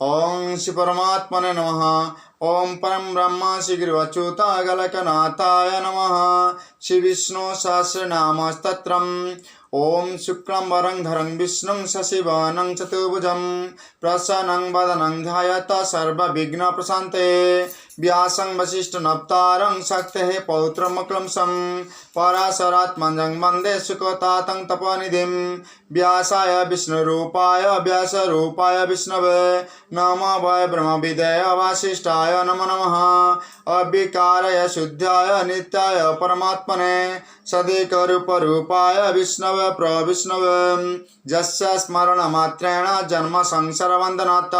ओं श्री परमात्मने नमः। ओं परम ब्रह्म श्री गुरुअच्युतागलकनाथाय नमः। श्री विष्णु सहस्रनाम स्तोत्रम्। ओं शुक्लं वरंधरं विष्णुं शशिवर्णं चतुर्भुजं प्रसन्नं वदनं ध्यायेत् सर्वविघ्नोपशान्तये। व्यासं वसिष्ठनप्तारं शक्तेः पौत्रमक्लंसं पराशरात्मजं वन्दे सुकतातं तपोनिधिं। व्यासाय विष्णुरूपाय व्यासरूपाय विष्णवे नमो वै ब्रह्मविदे वासिष्ठाय नमो नमः। अविकाराय शुद्धाय नित्याय परमात्मने सदैकरूपरूपाय विष्णवे प्रविष्णवे। यस्य स्मरणमात्रेण जन्म संसारबन्धनात्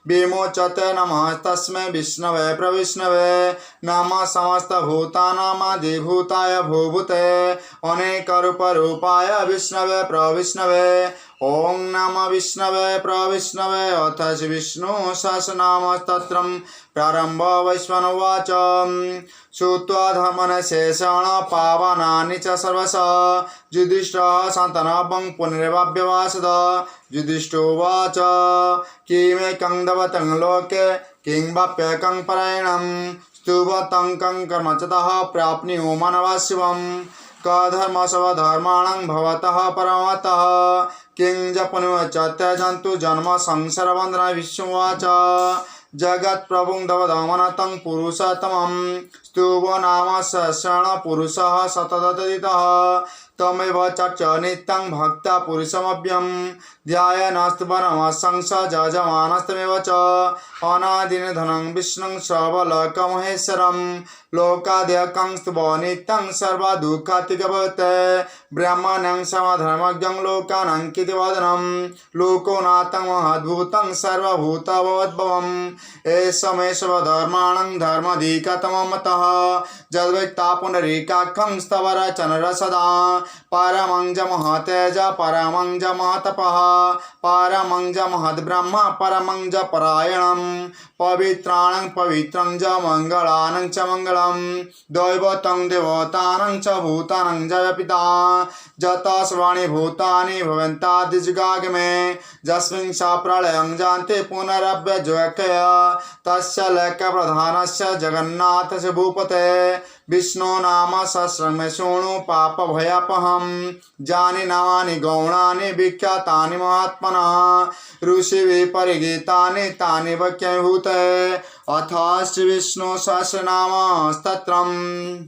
विमोचते नमः तस्मै विष्णवे प्रविष्णवे। नमः समस्तभूतानामादिभूताय भूभूते अनेकरूपरूपाय विष्णवे प्रविष्णवे। ओं नमः विष्णवे प्रविष्णवे। अथ श्री विष्णु सहस्रनाम स्तोत्रम् प्रारंभ। वैश्वानरोवाच श्रुत्वा धर्मनशेषेण पावनानि च सर्वशः युधिष्ठिरः शान्तनवं पुनरेवाभ्यभाषत। युधिष्ठिरोवाच किमेकं दवतं लोके किं वाप्येकं परायणं स्तुवतं कं कर्मचतः प्राप्नुयो मानवाः शिवम्। कधर्मस्वधर्माणां भवतः परमतः किं जपनुः च त्यजन्तु जन्म संसारबन्धनात्। विष्णुवाच जगत्प्रभुं दवदमनतं पुरुषोत्तमं स्तुवो नाम सहस्रेण पुरुषः शतदधितः। तमेव चर्च नित्यं भक्ता पुरुषमव्यं ध्यायेनस्तु परमहंस यजमानस्तमेव च। अनादिनिधनं विष्णुं सर्वलोकमहेश्वरं लोकाद्यकं स्तुवो नित्यं सर्वदुःखातिगभवते। ब्रह्मणं समधर्मज्ञं लोकानां कीर्तिवर्धनं लोकोनाथं महद्भूतं सर्वभूतभवद्भवम्। एष मे सर्वधर्माणां धर्माधिकतमं मतः यद्वैता पुनरीकाक्षं स्तवरचनर सदा। परमं च महतेज परमं च महतपः परमं च महद्ब्रह्म परमं च परायणं पवित्राणं पवित्रं च मङ्गलानं च मङ्गलं दैवतं देवतानं च भूतानं च पिता। यतः सर्वाणि भूतानि भवन्तादिजुगागमे यस्मिन् स प्रलयं जानति पुनरव्यजोऽक्षय तस्य लेखप्रधानस्य जगन्नाथस्य भूपते। विष्णु नाम सहस्रं मे शृणु पापभयापहं जानि नामानि गौणानि विख्यातानि महात्मनः ऋषिभिः परिगीतानि तानि वक्ष्यामि भूते। अथ श्री विष्णु सहस्रनाम स्तोत्रम्।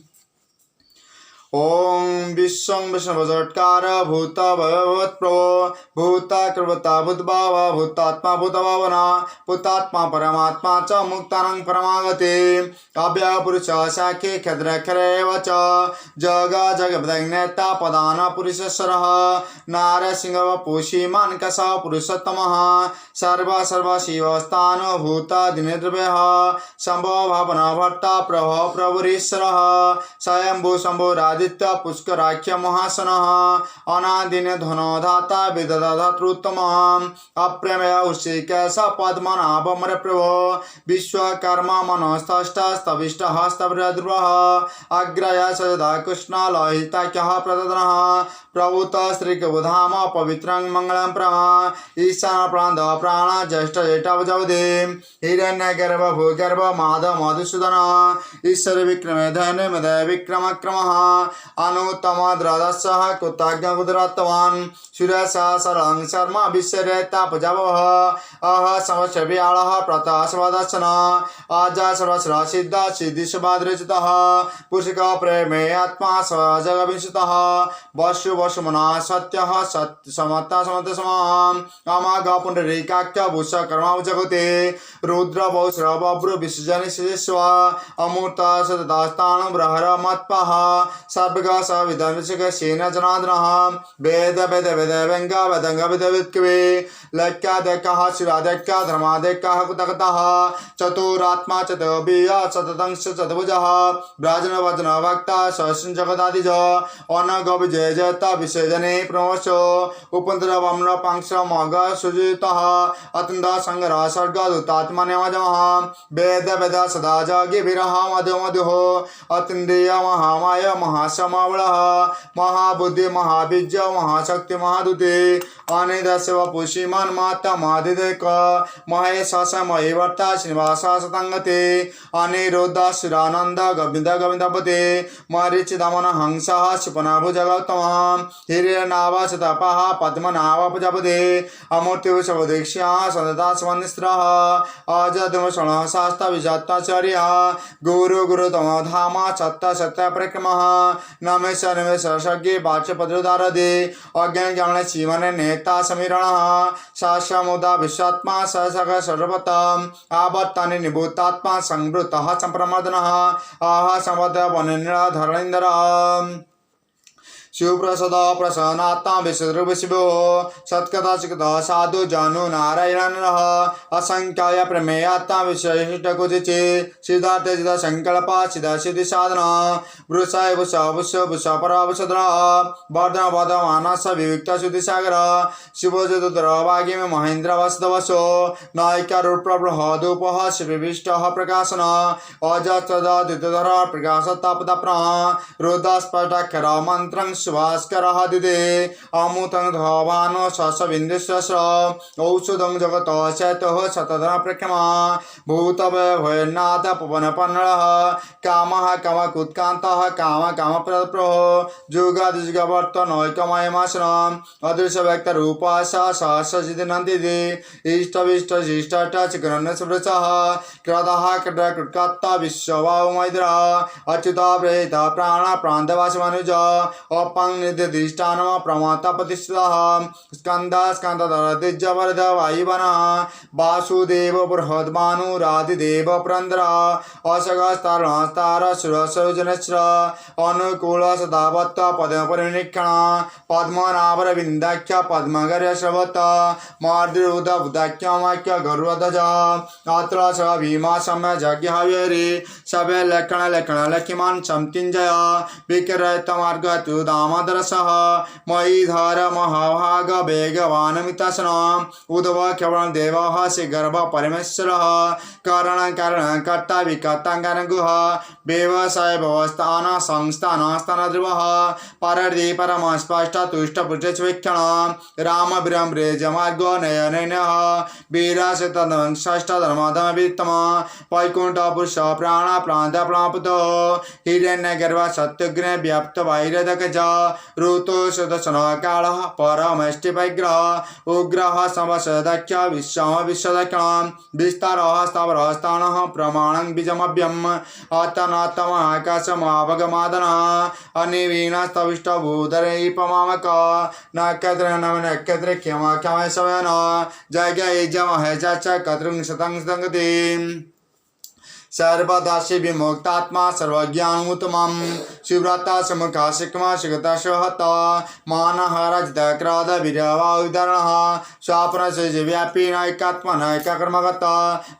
ओं विश्वं विष्णुवज्रकार भूत भवत्प्रभो भूताकृता भूतभाव भूतात्मा भूतभावना भूतात्मा परमात्मा च मुक्तानां परमागति अव्यय पुरुष शाखे क्षद्रक्षरेव च जग जगद्नेता प्रधान पुरुषेश्वरः नारसिंहवपुषीमान् कषः पुरुषोत्तमः सर्व शिवस्थानो भूतादिनिर्भयः शम्भो भावना भर्ता प्रभो प्रभुरीश्वरः स्वयंभू शम्भो आदित्य पुष्कराख्य महासनः अनादिने धनोधाता विदधातृत्तमः अप्रमेय ऋषिकेश पद्मनाभमरे प्रभो विश्वकर्मा मनस्तष्टस्तविष्टः स्तवद्रुवः अग्रय सदा कृष्ण लोहिताख्यः प्रददनः प्रभुत श्रीकबुधाम पवित्रं मंगलं प्रमा ईशान प्रान्त प्राण ज्येष्ठ जेठावजवदे हिरण्यगर्भ भूगर्भ माधव मधुसूदन ईश्वर विक्रमे धने मदय विक्रम क्रमः अनुत्तम द्रदशः कृतज्ञ गुजरातवान् सुरेशः सरलं शर्मा विश्वरेता प्रजावः अह समश्रव्याळः प्रतः स्वदर्शन अजा सर्वश्र सिद्ध सिद्धिशुभाद्रजितः पुरुषिक प्रेमे आत्मा स्वजगविंशतः वसु वसुमना सत्यः समता समत समाम् अमाग पुंडरीकाख्य भूषकर्मा जगते रुद्र बहुश्र बभ्रु विसर्जनि शिष्व अमूर्त सतदास्तान ब्रहर मत्पः सर्वग सविदर्शक सेन जनार्दनः वेद वेद वेद व्यंग वेदंग वेद विद्कवे लक्ष्यादेकः शिरादेकः धर्मादेकः कुतकतः चतुरात्मा चतुर्भिः सततं चतुर्भुजः ब्राजन वजन वक्ता सहस्रं जगदादिज अनग विजय जयता विसर्जने प्रमोशो उपन्द्र वम्र पांक्ष मग सुजितः अतंद संग्रह सर्ग दूतात्मन्यमजमः वेद वेद सदा जगि विरह मधु मधुः अतिन्द्रिय महामाय महा महासमावळः महाबुद्धि महाबीज महाशक्ति महादुते अनिदस्य वपुषीमान माता मादिदेक महेश महेवर्ता श्रीनिवास सतंगते अनिरुद्ध सुरानंद गोविंद गोविंदपते मरीचि दमन हंसः शिपनाभुज गौतम हिरण्यनाभ सतपः पद्मनाभ प्रजापते अमूर्ति शबदीक्ष्या सदता स्वनिस्त्रः अजद्मषण शास्त्र विजात्ताचार्य गुरु गुरुतम धाम सत्य सत्य परिक्रमः नमेश नमेश सर्गे बाच्यपद्रुदारदे अज्ञान ज्ञान जीवन नेता समीरणः शास्त्रमुदा विश्वात्मा ससग सर्वतम आवर्तने निभूतात्मा संवृतः संप्रमर्दनः आह संवद वनिन्द्र धरणीन्द्र शिवप्रसाद प्रसन्नात्मा विशुद्रविशिवो सत्कथा चिकता साधु जानु नारायण असंख्याय प्रमेयात्मा विशिष्टकुजिचे सिद्धार्थ सिद्ध संकल्प सिद्ध सिद्धि साधन वृषाय वृष वृष वृष परावृषद्र वर्धन वर्ध मानस विविक्त शुद्धि सागर शिवजुद्र वागी में महेंद्र वसुदवसो नायिका रूप बृहदूपः शिविष्ट प्रकाशन अजस्रद द्वितधर प्रकाश तपतप्र रुद्रस्फटाक्षर मंत्रं भास्करः दिदे अमृतं धवानो शशबिन्दुश्च औषधं जगत शतः शतधन प्रक्षमा भूतभयनाथ पवनपन्नळः कामः कामकुत्कान्तः काम कामप्रदप्रः जुगादिजुगवर्तनैकमयमासनम् अदृश्यव्यक्तरूपः सहस्रजिदिनन्दिदे इष्टविष्टशिष्टट चिकरण्यसुवृचः क्रदः कृतकृत्कर्ता विश्ववाहुमैद्रः अच्युता प्रेत प्राण प्रान्तवासमनुज अपंग निर्दिष्टान प्रमाता प्रतिष्ठितः स्कंदा स्कंदधर दिज्जवरद वायुवनः वासुदेव बृहद्भानुरादिदेव पुरंदर असगस्तार सुरसरुजनश्र अनुकूल सदावत्त पद्मपरिनिरीक्षण पद्मनाभरविन्दाख्य पद्मगर्य श्रवत मार्द्रुद बुदाख्यमाख्य गरुडध्वज अत्र स भीमा समय यज्ञ हव्यरे सभे लक्षण लक्षण लक्ष्मण समतिञ्जय विक्रयत मार्ग दामोदरसः मयीधर महाभाग वेगवानमितासन उद्धव क्षवण देवः श्रीगर्भ परमेश्वरः कारण कारण कर्ता विकर्तांगुह व्यवसाय व्यवस्थान संस्थान ध्रुवः परदे परम स्पष्ट तुष्ट पुष्टवीक्षण राम विरम ब्रेज मार्ग नयनः वीरासित षष्ठ धर्मधम वित्तम वैकुंठ पुरुष प्राण प्रांत प्रापुत हिरण्य गर्भ सत्यग्न व्याप्त वैरदक ऋतु सुदर्शन काल परमेष्टिपैग्रह उग्रह समसदक्ष विश्व विश्वदक्षिण विस्तार स्थावर स्थान प्रमाणं बीजमभ्यम अतनातम आकाशमाभगमादन अनिवीणस्तविष्टभूधरैपमामक नक्षत्र नव नक्षत्र क्षमा क्षमा सवयन जय जमह च कतृं शतं संगति सर्वदासी विमुक्तात्मा सर्वज्ञानमुत्तमं शिवव्रता समुखा शिखमा शिखता सहत मानहरजित क्रोध वीरवायुधरणः स्वापन से व्यापी नैकात्मा नैकाकर्मगत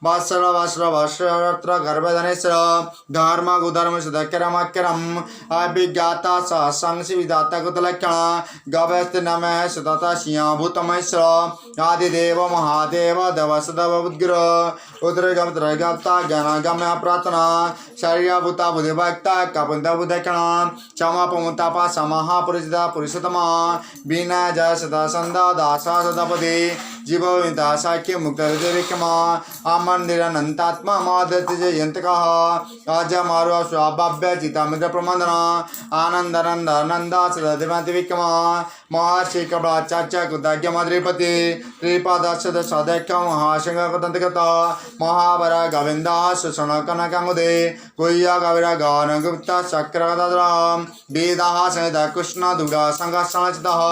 वत्सर वस्र वस्त्र गर्भधनेश्वर धर्म गुधर्म सुधर्मक्रम अभिज्ञाता सहसंसी विधाता कुतलक्षण गभस्त नमः सतता सिंहभूतमहेश्वर आदिदेव महादेव दवसदव उद्ग्रह उद्रगमत्रगप्ता ज्ञानगम प्रार्थना शरीर भूता बुद्धि भक्ता कपुंत बुद्धक्षण क्षमापमुतापा समाहा पुरुषिता पुरुषोत्तमा बीना जय सदा संदा दासा सदापति जीव विदा साख्य मुक्त विक्रमा आमंदिर अनंतात्मा मादति जयंतकः अज मारो स्वाभाव्य चिता मित्र प्रमंदना आनंद नंद नंदा सदादिवंति विक्रमा महर्षि कबलाचार्य कुतज्ञ मद्रिपति त्रिपादशद सदैक्य महाशंग कुतंतगत महावर गोविंद सुषण कनकांगुदे कुय्या गविरा गान गुप्ता चक्रगदाद्राम वेदाः सहित कृष्ण दुर्गा संघर्षणचितः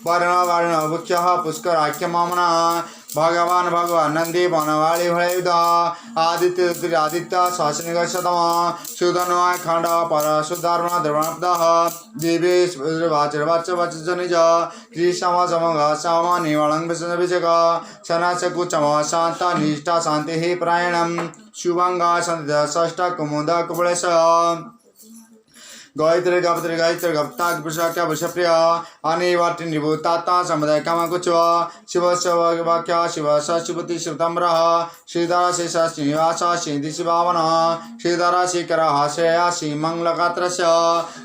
वर्ण वर्ण मुख्यः पुष्कराख्य मामना भगवान भगवान नंदी बनवाली भयुध आदित्य आदित्य शासनिगतम सुधन्वा खंड पर सुधर्म द्रवणपदः दिवेश वाच वचनिज कृष्ण समग सम निवलं विषक सनस कुचम शांत निष्ठा शांति प्रायणम शुभंगा संत षष्ठ कुमुद कुबलेश गायत्री गपत्री गायत्री गप्ता पुरुषाख्या पुरुषप्रिय अनिवार्ति निभूताता समुदाय कामकुच्व शिव शिव वाक्य शिव शिवति शिवतम्रः श्रीधर शेष श्रीनिवास श्रीधि शिवावन श्रीधर शिखर श्रेया श्रीमंगलगात्रस्य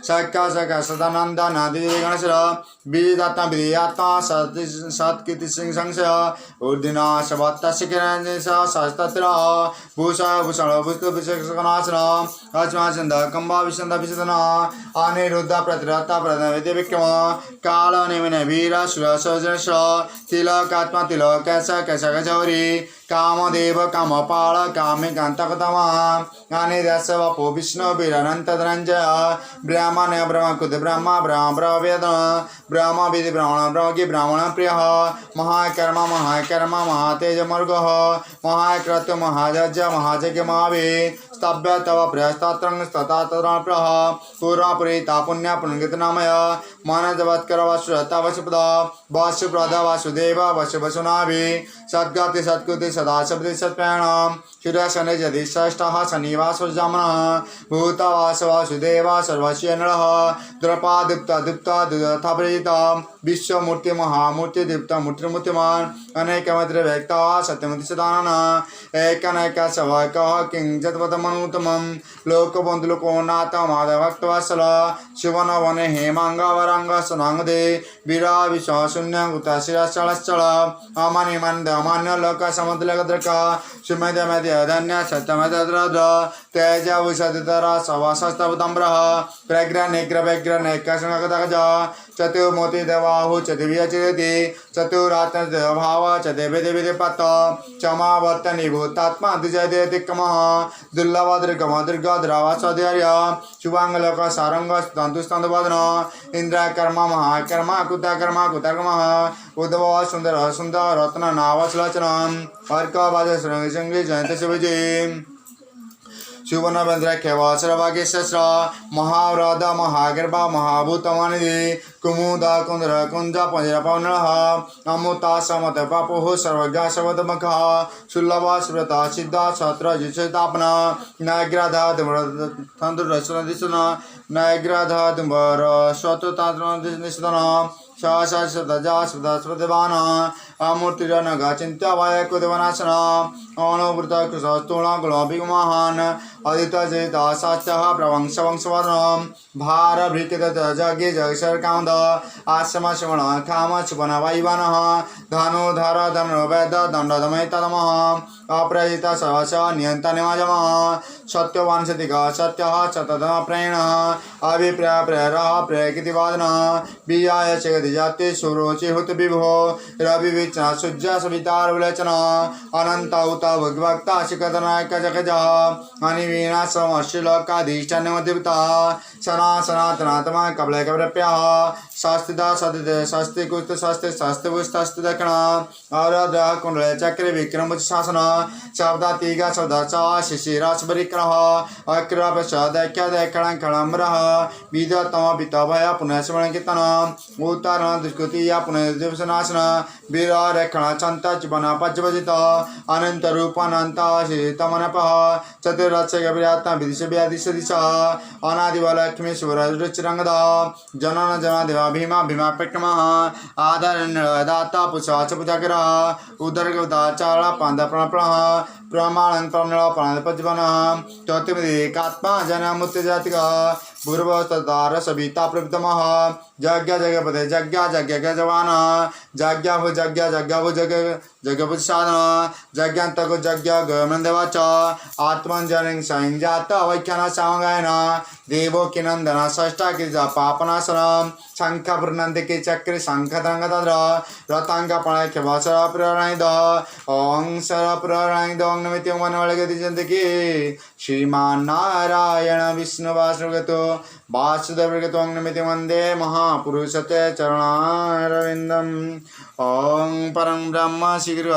शक्य शक्य सदानंद नादि गणेश विदिदात्मा विधियात्मा सत्कीर्ति सिंह संशय उर्दिना शबत्ता शिखर शास्त्र भूषण भूषण भूषण विशेषनाशन अच्मा चंद कंबा विशंद विशदन अनिरुद्ध प्रतिरता प्रधान विद्य विक्रम काल निमिन वीर सुर सजनश तिलकात्मा तिलक कैसा कैसा गौरी कामदेव कामपाल कामे कांतकतमा अनिदस वपो विष्णु वीरनंत धनंजय ब्राह्मण ब्रह्मकुद ब्रह्म ब्रह्म ब्रह्मवेद ब्रह्म विधि ब्राह्मण ब्रह्मकी ब्राह्मण प्रिय महाकर्म महातेज मर्ग महाकृत्य महाजज महाजज्ञ महावे स्तभ्य तव प्रियस्तत्रं स्तता तत्रप्रः पुरापुरीता पुण्य पुण्यकृतनामय मनजवत्कर वसुरता वसुपद वसुप्रद वासुदेव वसुवसुनाभि सद्गति सत्कृति सदा शब्द सत्प्राण सूर्यशनि यदि षष्ठः शनिवासो जामनः भूतवास वासुदेव सर्वस्य नरः द्रपादीप्त दीप्त दुधथाप्रेरित विश्वमूर्ति महामूर्ति दीप्त मूर्तिमूर्तिमान अनेकमत्र व्यक्ता सत्यमति सदानन एकनैक सवकः किंचित्पदमनुत्तमं लोकबन्धुलोकोनाथ माधव भक्तवत्सल शिवन वने हेमांग वरांग सनांगदे वीरा विश्व शून्य गुतशिरश्चलश्चल अमानिमन दमान्य लोक समुद्रलकद्रक सुमेध मेध्य धन्य सत्यमद्र तेज उषधितर सवसस्तब्दम्रः प्रग्र निग्र व्यग्र नैकशंकदगज चतुर्मूर्ति देवाहु चतुर्व्यचिति चतुरात्म भाव चतुर्विधिपत क्षमावर्त निभूतात्मा द्विजयतिकमः दुर्लभ दुर्गम दुर्गा द्रवास्वधैर्य शुभांगलोक सारंग तंतुस्तंतवदन इंद्रकर्मा महाकर्मा कुतकर्मा उद्धव सुंदर सुंदर रत्न नावसलोचन अर्क बाज संगी जयंत शिवजी सुवर्णभद्र खेवासर वागेश्वर महाव्रत महागर्भा महाभूतमानिधि कुमुद कुंद्र कुंज पंजर पवन अमुता समत पापो सर्वज्ञ शबदमख सुलभ स्मृता सिद्धा छत्र जितापन नैग्राधा धुम्रदिशन नैग्राधा धुम्बर स्वतंत्र सहस्रदान अमूर्तिरनग चिंत्य कुदवनाशन अणुवृत कृषस्तूण गुणभिगुमहान अदित जयित शास्त्र प्रवंश वंशवर्ण भार भृकित जज्ञ जगशर कामद आश्रम श्रवण काम क्षुपन वायुवन धनुधर धनुर्वेद दंडदमय तदमः अप्रजित सहस नियंत निमजम सत्यवांशतिक सत्य शतधम प्रेण अभिप्राय प्रेर प्रेकितिवादन बीजाय चगति जाति सुरोचि हुत विभो रवि विचन सूर्य सवितार विलोचन अनंत उत भगवक्ता शिखरनायक जगज अनिवीणा समश्रीलोकाधीष्टान्यमधिपता सना सनातनात्मा कबल कबरप्य शास्त्रिता सदित शास्त्रि कुस्त शास्त्रि शास्त्रि पुस्तस्ति दक्षिण अवरद्र कुंडल चक्र विक्रम शासन शब्दातिगा शब्दाचा शिशिरास परिक्रह अक्र प्रसाद दैख्य खड़म्रः विधतम पितभय पुनः स्मरण कीर्तन उत्तर दुष्कृति या पुनः दिवसनाशन वीर रेखण चंत चिपन पज्वजित अनंत रूप अनंत शीतमनपः चतुरक्षक विरात्मा विदिश व्यादिश दिशा अनादिव लक्ष्मी शिवरुचिरंगद जनन जनादिव भीमा भीमा पेटमः आदरण दाता पुषा चपुजागर उदरगदाचार पांद प्रणप्रणः प्रमाणं प्रणल प्राण पज्वन चौथिमिकात्मा जनमुत्य जातिक पूर्वस्तार सविता प्रवृतमः जज्ञ जगपते जज्ञ गजवान जज्ञ भु जग जगभुज साधन जज्ञान्तको यज्ञ गमनदेवाच आत्मंजरिं संजात अवैख्यान सामगायन देवो किनंदन षष्ठा की पापनाशन शंख वृन्नंदिके चक्रे शंख तंगतद्र रतांग प्रणय खेवासर प्रणयद ओं सर प्रणयद ओं नमिति मन ಒಳಗೆ ಜಂತಕಿ श्रीमान नारायण विष्णु वासुगतो वासुदेवगतो ओं नमिति वंदे महापुरुषते चरणारविंदम ओं परं ब्रह्म शीघ्र